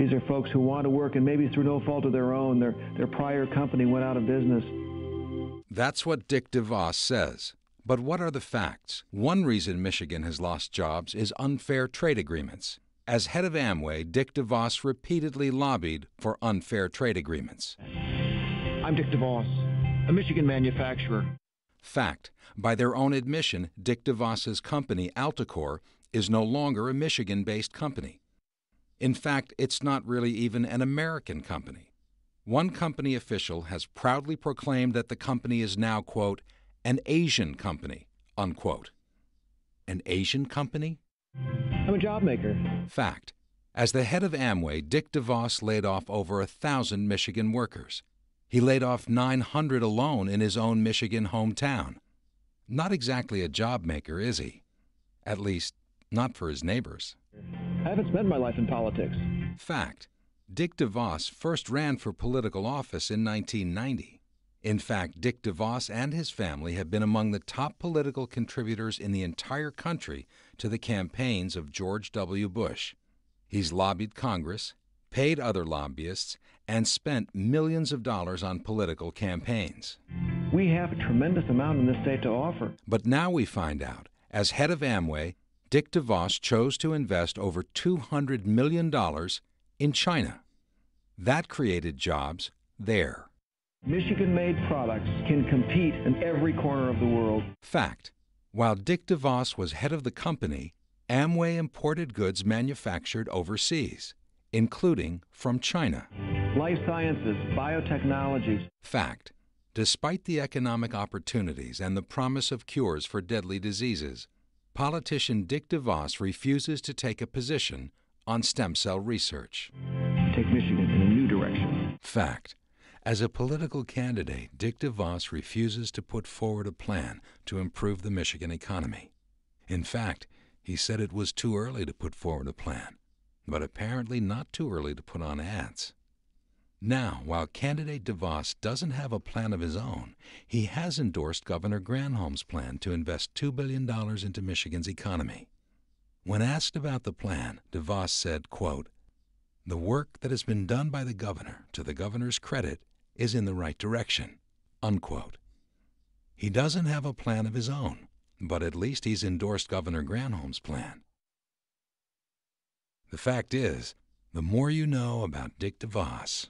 These are folks who want to work, and maybe through no fault of their own, their prior company went out of business. That's what Dick DeVos says. But what are the facts? One reason Michigan has lost jobs is unfair trade agreements. As head of Amway, Dick DeVos repeatedly lobbied for unfair trade agreements. I'm Dick DeVos, a Michigan manufacturer. Fact. By their own admission, Dick DeVos's company, Alticor, is no longer a Michigan-based company. In fact, it's not really even an American company. One company official has proudly proclaimed that the company is now, quote, an Asian company, unquote. An Asian company? I'm a job maker. Fact. As the head of Amway, Dick DeVos laid off over 1,000 Michigan workers. He laid off 900 alone in his own Michigan hometown. Not exactly a job maker, is he? At least, not for his neighbors. I haven't spent my life in politics. Fact. Dick DeVos first ran for political office in 1990. In fact, Dick DeVos and his family have been among the top political contributors in the entire country to the campaigns of George W. Bush. He's lobbied Congress, paid other lobbyists, and spent millions of dollars on political campaigns. We have a tremendous amount in this state to offer. But now we find out, as head of Amway, Dick DeVos chose to invest over $200 million in China. That created jobs there. Michigan-made products can compete in every corner of the world. Fact. While Dick DeVos was head of the company, Amway imported goods manufactured overseas, including from China. Life sciences, biotechnologies. Fact. Despite the economic opportunities and the promise of cures for deadly diseases, politician Dick DeVos refuses to take a position on stem cell research. Take Michigan in a new direction. Fact. As a political candidate, Dick DeVos refuses to put forward a plan to improve the Michigan economy. In fact, he said it was too early to put forward a plan, but apparently not too early to put on ads. Now, while candidate DeVos doesn't have a plan of his own, he has endorsed Governor Granholm's plan to invest $2 billion into Michigan's economy. When asked about the plan, DeVos said, quote, "The work that has been done by the governor, to the governor's credit, is in the right direction," unquote. He doesn't have a plan of his own, but at least he's endorsed Governor Granholm's plan. The fact is, the more you know about Dick DeVos,